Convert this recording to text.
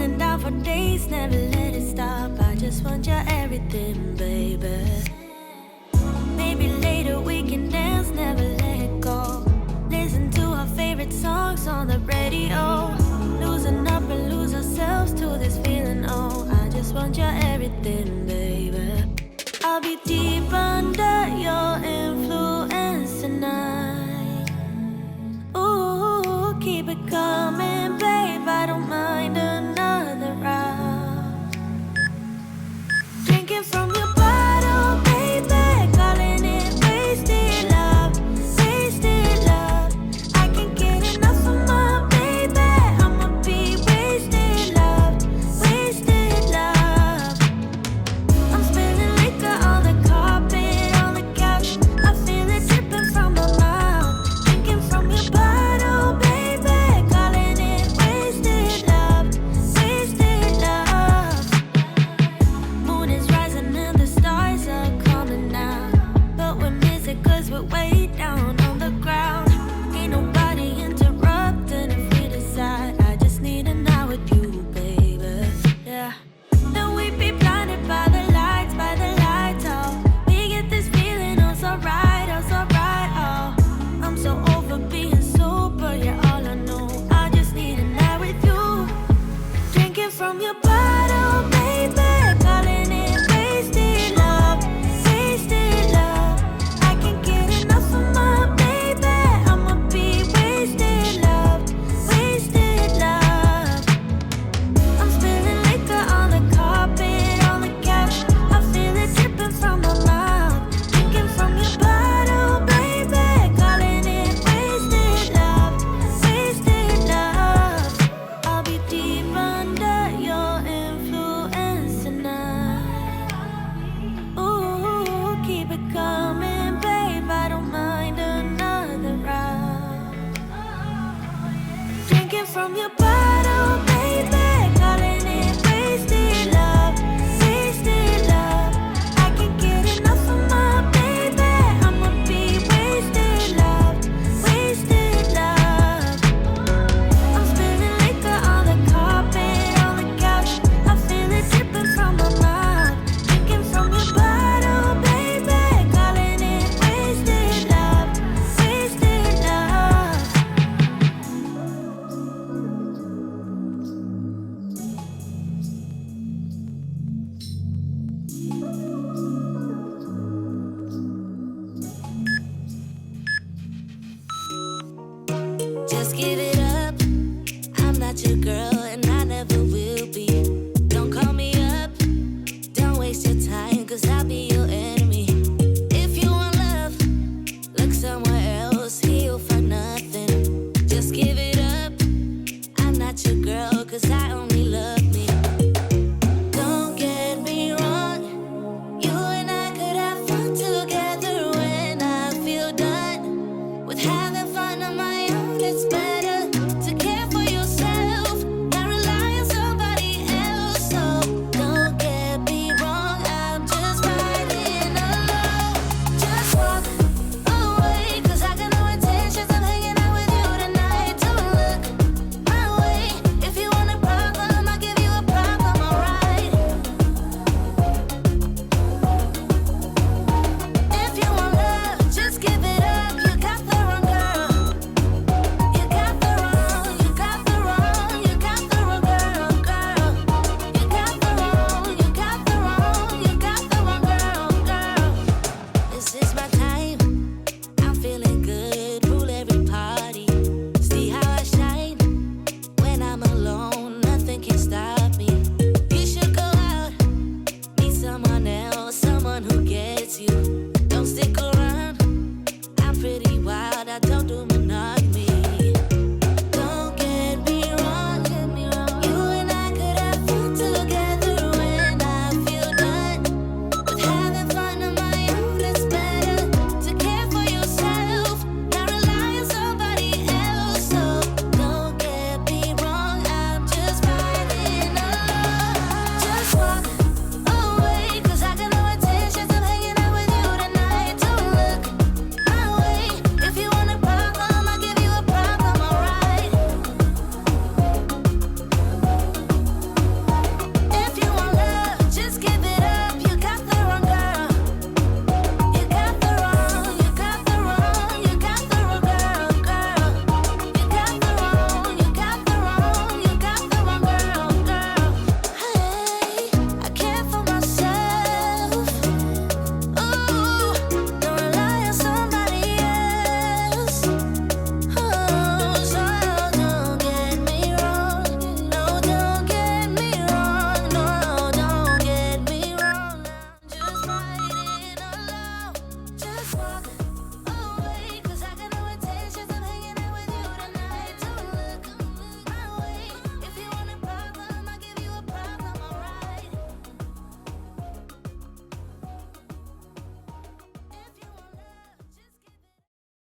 Going down for days, never let it stop. I just want your everything, baby. Maybe later we can dance, never let it go. Listen to our favorite songs on the radio. Loosen up and lose ourselves to this feeling, oh. I just want your everything, baby. I'll be deep under your influence tonight. Ooh, keep it coming, babe, I don't mind another round. Drinking from your bottle, baby, calling it wasted love, wasted love. I can't get enough of my baby, I'ma be wasted love, wasted love. I'm spilling liquor on the carpet, on the couch, I feel it dripping from my mouth. Drinking from your bottle, baby, calling it wasted love, wasted love. Moon is rising and the stars are coming out, but we miss it cause we're way down on the ground. Ain't nobody interrupting if we decide. I just need a night with you, baby. Yeah. Then we be blinded by the lights, oh. We get this feeling, oh, so right, oh. I'm so over being sober, yeah, all I know. I just need a night with you. Drinking from your bottle, baby, calling it wasted love, wasted love. I can't get enough of my baby, I'ma be wasted love, wasted love. I'm spilling liquor on the carpet, on the couch, I feel it dripping from my mouth. Drinking from your bottle, baby, calling it wasted love, wasted love. I'll be deep under your influence tonight. Ooh, keep it coming, babe, I don't mind another round. Drinking from your bottle.